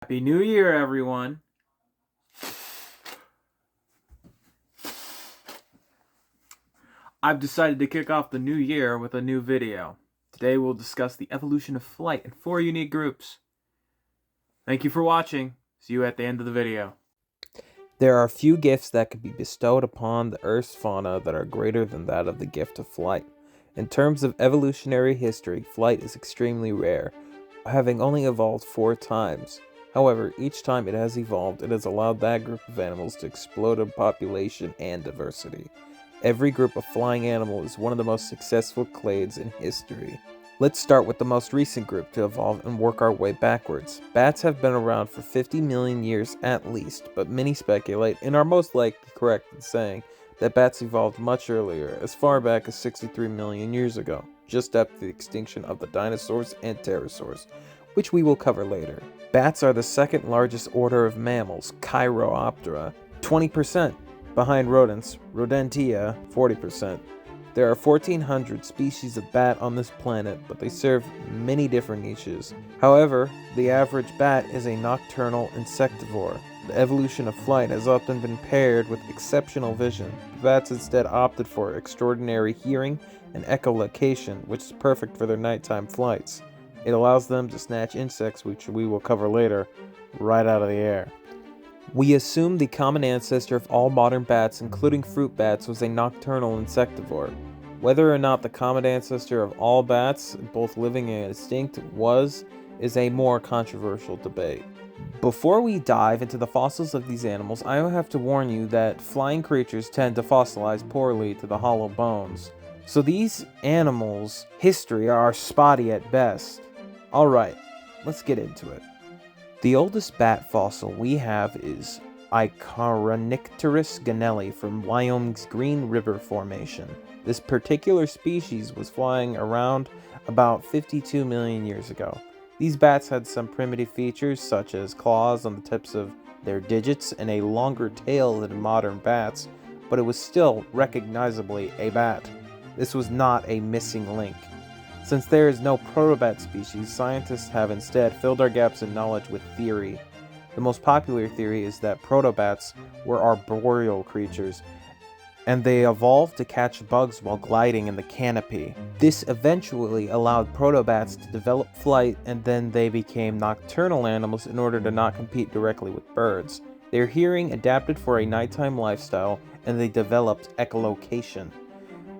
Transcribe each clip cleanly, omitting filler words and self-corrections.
Happy New Year, everyone! I've decided to kick off the new year with a new video. Today we'll discuss the evolution of flight in 4 unique groups. Thank you for watching. See you at the end of the video. There are few gifts that could be bestowed upon the Earth's fauna that are greater than that of the gift of flight. In terms of evolutionary history, flight is extremely rare, having only evolved 4 times. However, each time it has evolved, it has allowed that group of animals to explode in population and diversity. Every group of flying animal is one of the most successful clades in history. Let's start with the most recent group to evolve and work our way backwards. Bats have been around for 50 million years at least, but many speculate, and are most likely correct in saying, that bats evolved much earlier, as far back as 63 million years ago, just after the extinction of the dinosaurs and pterosaurs, which we will cover later. Bats are the second largest order of mammals, Chiroptera, 20%, behind rodents, Rodentia, 40%. There are 1,400 species of bat on this planet, but they serve many different niches. However, the average bat is a nocturnal insectivore. The evolution of flight has often been paired with exceptional vision. Bats instead opted for extraordinary hearing and echolocation, which is perfect for their nighttime flights. It allows them to snatch insects, which we will cover later, right out of the air. We assume the common ancestor of all modern bats, including fruit bats, was a nocturnal insectivore. Whether or not the common ancestor of all bats, both living and extinct, is a more controversial debate. Before we dive into the fossils of these animals, I will have to warn you that flying creatures tend to fossilize poorly to the hollow bones. So these animals' history are spotty at best. Alright, let's get into it. The oldest bat fossil we have is Icaronycteris ganelli from Wyoming's Green River Formation. This particular species was flying around about 52 million years ago. These bats had some primitive features such as claws on the tips of their digits and a longer tail than modern bats, but it was still recognizably a bat. This was not a missing link. Since there is no protobat species, scientists have instead filled our gaps in knowledge with theory. The most popular theory is that protobats were arboreal creatures, and they evolved to catch bugs while gliding in the canopy. This eventually allowed protobats to develop flight, and then they became nocturnal animals in order to not compete directly with birds. Their hearing adapted for a nighttime lifestyle, and they developed echolocation.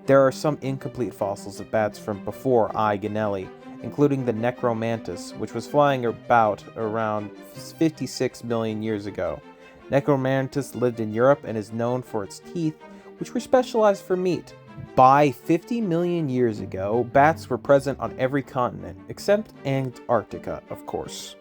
There are some incomplete fossils of bats from before I. ganelli, including the Necromantis, which was flying about around 56 million years ago. Necromantis lived in Europe and is known for its teeth, which were specialized for meat. By 50 million years ago, bats were present on every continent, except Antarctica, of course.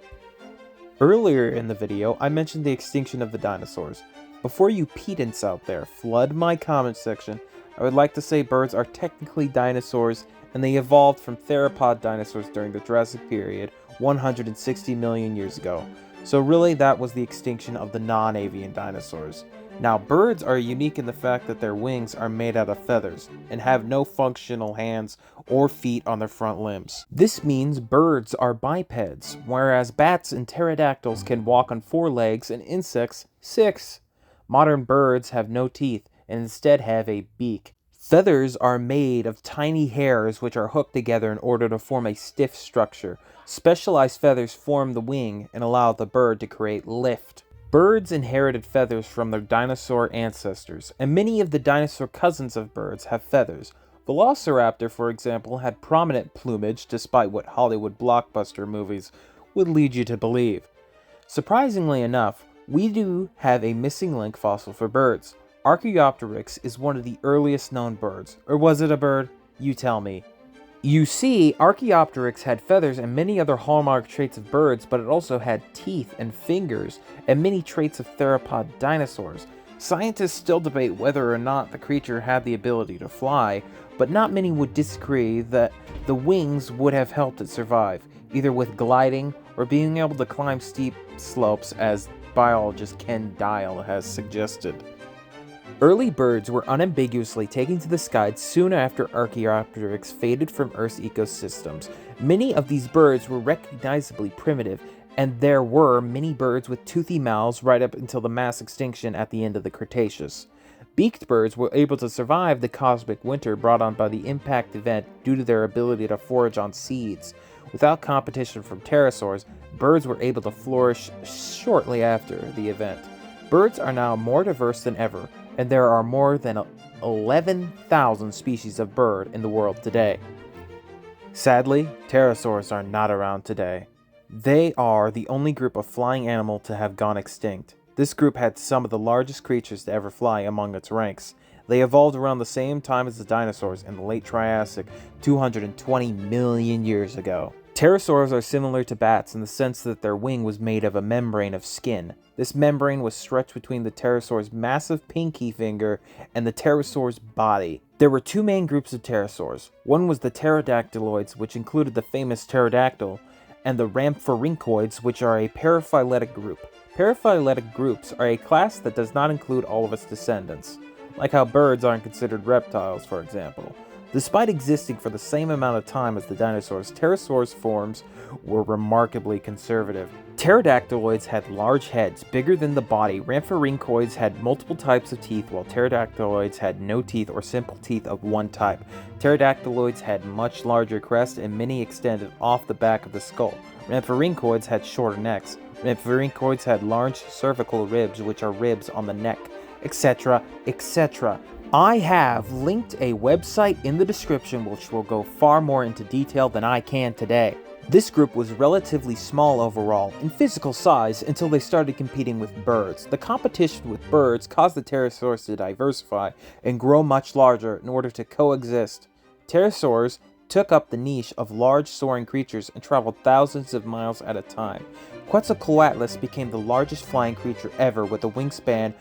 Earlier in the video, I mentioned the extinction of the dinosaurs. Before you pedants out there flood my comment section, I would like to say birds are technically dinosaurs, and they evolved from theropod dinosaurs during the Jurassic period 160 million years ago. So really that was the extinction of the non-avian dinosaurs. Now birds are unique in the fact that their wings are made out of feathers, and have no functional hands or feet on their front limbs. This means birds are bipeds, whereas bats and pterodactyls can walk on 4 legs and insects 6. Modern birds have no teeth, and instead have a beak. Feathers are made of tiny hairs which are hooked together in order to form a stiff structure. Specialized feathers form the wing and allow the bird to create lift. Birds inherited feathers from their dinosaur ancestors, and many of the dinosaur cousins of birds have feathers. Velociraptor, for example, had prominent plumage despite what Hollywood blockbuster movies would lead you to believe. Surprisingly enough, we do have a missing link fossil for birds. Archaeopteryx is one of the earliest known birds. Or was it a bird? You tell me. You see, Archaeopteryx had feathers and many other hallmark traits of birds, but it also had teeth and fingers, and many traits of theropod dinosaurs. Scientists still debate whether or not the creature had the ability to fly, but not many would disagree that the wings would have helped it survive, either with gliding or being able to climb steep slopes, as biologist Ken Dial has suggested. Early birds were unambiguously taken to the sky soon after Archaeopteryx faded from Earth's ecosystems. Many of these birds were recognizably primitive, and there were many birds with toothy mouths right up until the mass extinction at the end of the Cretaceous. Beaked birds were able to survive the cosmic winter brought on by the impact event due to their ability to forage on seeds. Without competition from pterosaurs, birds were able to flourish shortly after the event. Birds are now more diverse than ever, and there are more than 11,000 species of bird in the world today. Sadly, pterosaurs are not around today. They are the only group of flying animal to have gone extinct. This group had some of the largest creatures to ever fly among its ranks. They evolved around the same time as the dinosaurs in the late Triassic, 220 million years ago. Pterosaurs are similar to bats in the sense that their wing was made of a membrane of skin. This membrane was stretched between the pterosaur's massive pinky finger and the pterosaur's body. There were two main groups of pterosaurs. One was the pterodactyloids, which included the famous pterodactyl, and the rhamphorhynchoids, which are a paraphyletic group. Paraphyletic groups are a class that does not include all of its descendants, like how birds aren't considered reptiles, for example. Despite existing for the same amount of time as the dinosaurs, pterosaurs forms were remarkably conservative. Pterodactyloids had large heads, bigger than the body. Rhamphorhynchoids had multiple types of teeth, while pterodactyloids had no teeth or simple teeth of one type. Pterodactyloids had much larger crests and many extended off the back of the skull. Rhamphorhynchoids had shorter necks. Rhamphorhynchoids had large cervical ribs, which are ribs on the neck, etc., etc. I have linked a website in the description which will go far more into detail than I can today. This group was relatively small overall, in physical size, until they started competing with birds. The competition with birds caused the pterosaurs to diversify and grow much larger in order to coexist. Pterosaurs took up the niche of large soaring creatures and traveled thousands of miles at a time. Quetzalcoatlus became the largest flying creature ever with a wingspan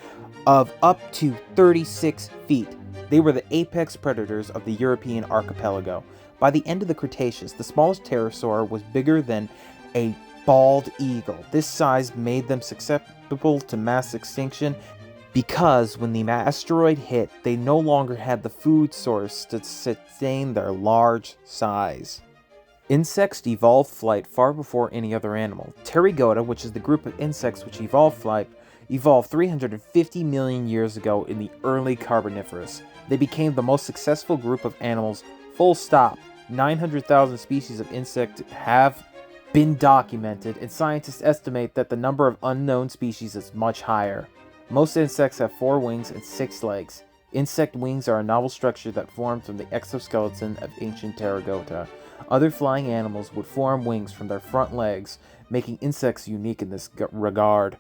of up to 36 feet. They were the apex predators of the European archipelago. By the end of the Cretaceous, the smallest pterosaur was bigger than a bald eagle. This size made them susceptible to mass extinction because when the asteroid hit, they no longer had the food source to sustain their large size. Insects evolved flight far before any other animal. Pterygoda, which is the group of insects which evolved flight, evolved 350 million years ago in the early Carboniferous. They became the most successful group of animals, full stop. 900,000 species of insect have been documented, and scientists estimate that the number of unknown species is much higher. Most insects have 4 wings and 6 legs. Insect wings are a novel structure that formed from the exoskeleton of ancient Pterygoda. Other flying animals would form wings from their front legs, making insects unique in this regard.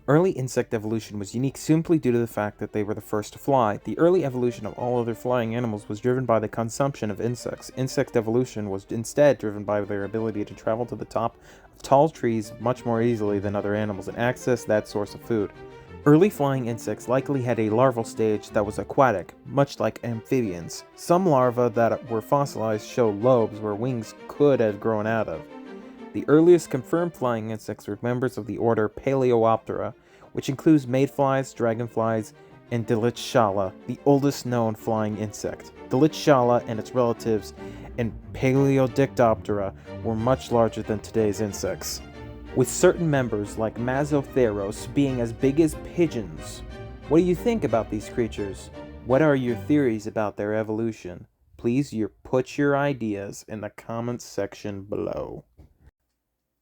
Early insect evolution was unique simply due to the fact that they were the first to fly. The early evolution of all other flying animals was driven by the consumption of insects. Insect evolution was instead driven by their ability to travel to the top of tall trees much more easily than other animals and access that source of food. Early flying insects likely had a larval stage that was aquatic, much like amphibians. Some larvae that were fossilized show lobes where wings could have grown out of. The earliest confirmed flying insects were members of the order Paleoptera, which includes mayflies, dragonflies, and Dilichshala, the oldest known flying insect. Dilichshala and its relatives and Paleodictoptera were much larger than today's insects, with certain members like Mazotheros being as big as pigeons. What do you think about these creatures? What are your theories about their evolution? Please put your ideas in the comments section below.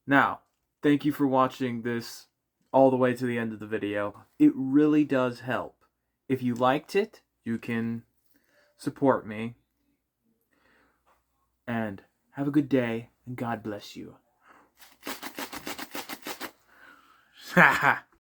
Now, thank you for watching this all the way to the end of the video. It really does help. If you liked it, you can support me. And have a good day, and God bless you. Ha ha!